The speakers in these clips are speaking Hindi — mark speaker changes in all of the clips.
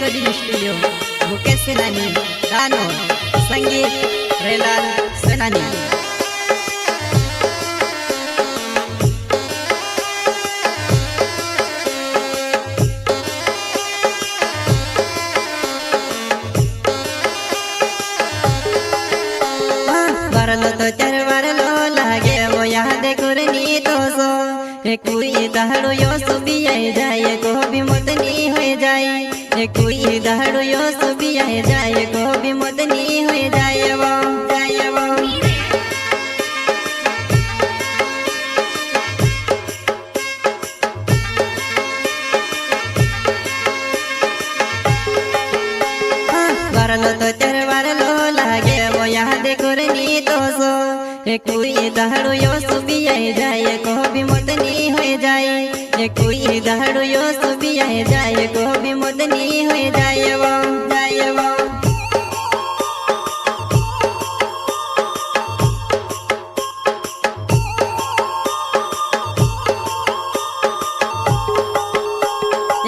Speaker 1: रिकॉर्डिंग स्टूडियो मुकेश सेनानी गानो संगीत रेलाल सेनानी। वरलो तो चर वरलो लागे वो याद करनी तो सो कोई दहाड़ो यो सुबी आई जाए को भी मदनी हो जाए कोई दहाड़ो यो सुबी आई जाए को भी मदनी हो जाए वो वरलो तो चर वरलो लागे वो याद करनी तो सो कोई दहाड़ो यो सुबी आई जाए को भी मदनी हो जाए कोई दहाड़ो यो सुबी आई जाए को भी मदनी हो जाए वो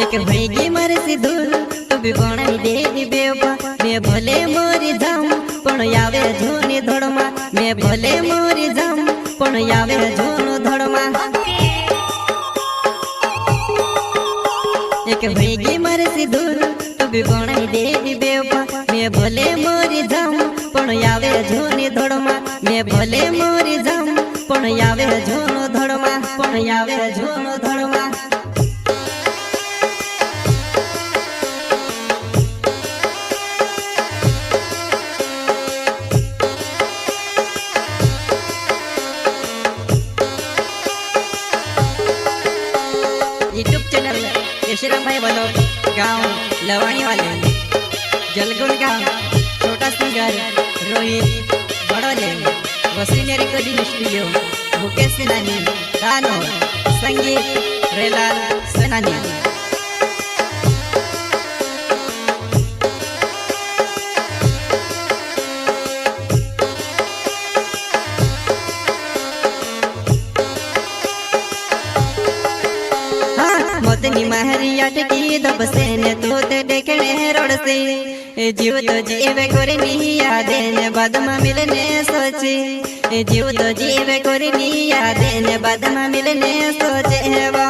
Speaker 1: एक भैगी मर से दूर तू भी बनाई दे दी बेवा मैं भले मोरी जाम पण यावे झोनी धड़मा मैं भले मोरी जाम पण यावे झोनो धड़मा एक भैगी मर से दूर तू भी बनाई दे दी बेवा मैं भले मोरी जाम पण यावे झोनी धड़मा मैं भले मोरी जाम पण यावे झोनो धड़मा यूट्यूब चैनल यशराम भाई बोलो गाँव लवाणी वाले जलगुण गाँव छोटा सिंगर रोहित बड़ोले वसीने रिकॉर्डिंग स्टूडियो मुकेश सेनानी गानो संगीत रेलाल सेनानी। मदनी महरी अटकी दबसे ने तो ते देखने रोड से जीव तो जीवे करे नहीं यादे ने बाद में मिलने सोचे जीव तो जीवे करे नहीं यादे ने बाद में मिलने सोचे वो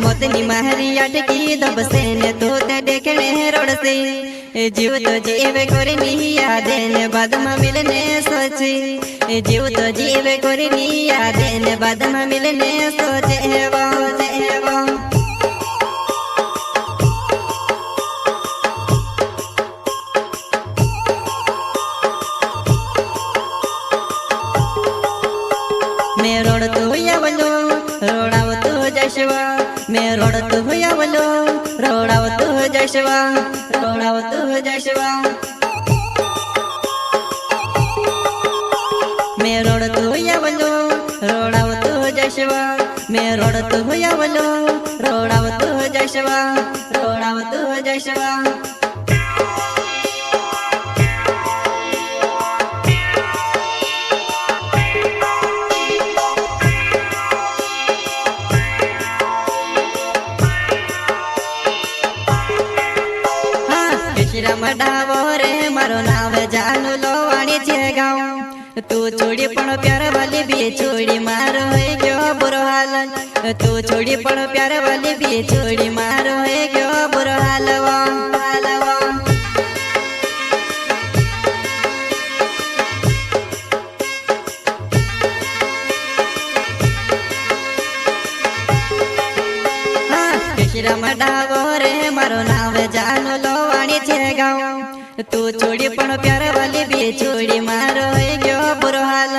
Speaker 1: मदनी महरी अटकी दबसे ने तो ते देखने रोड से जीव तो जीवे करे नहीं यादे ने बाद में मिलने सोचे जीव तो जीवे करे नहीं यादे ने बाद में मिलने सोचे वो मैं रोड तो यावलो रोडाव तो जशवा मैं रोड तो यावलो रोडाव तो जशवा मैं रोड तो यावलो रोडाव तो जशवा मैं रोड तो यावलो रोडाव तो जशवा मडावो रे मारो नाव जानू लोवाणी छे गाँव तू छोड़ी पण प्यार वाली भी छोड़ी मारो है क्यों बुरो हाल तू छोड़ी पण प्यार वाली भी छोड़ी मारो है क्यों बुरो हाल मडावो रे मारो नाव जानू लोवाणी छे गाँव तू छोड़ी पण प्यार वाली भी छोड़ी मारो है क्यों बुरो हाल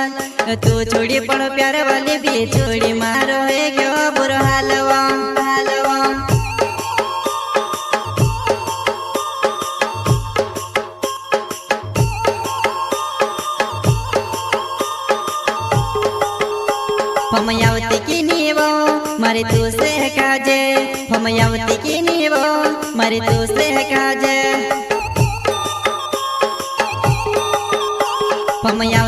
Speaker 1: तू छोड़ी पण प्यार वाली भी छोड़ी मारो है क्यों बुरो हाल हम आवती की नीवो मारे तू से काजे हम आवती की नीवो मारे तू से काजे ફમયાવ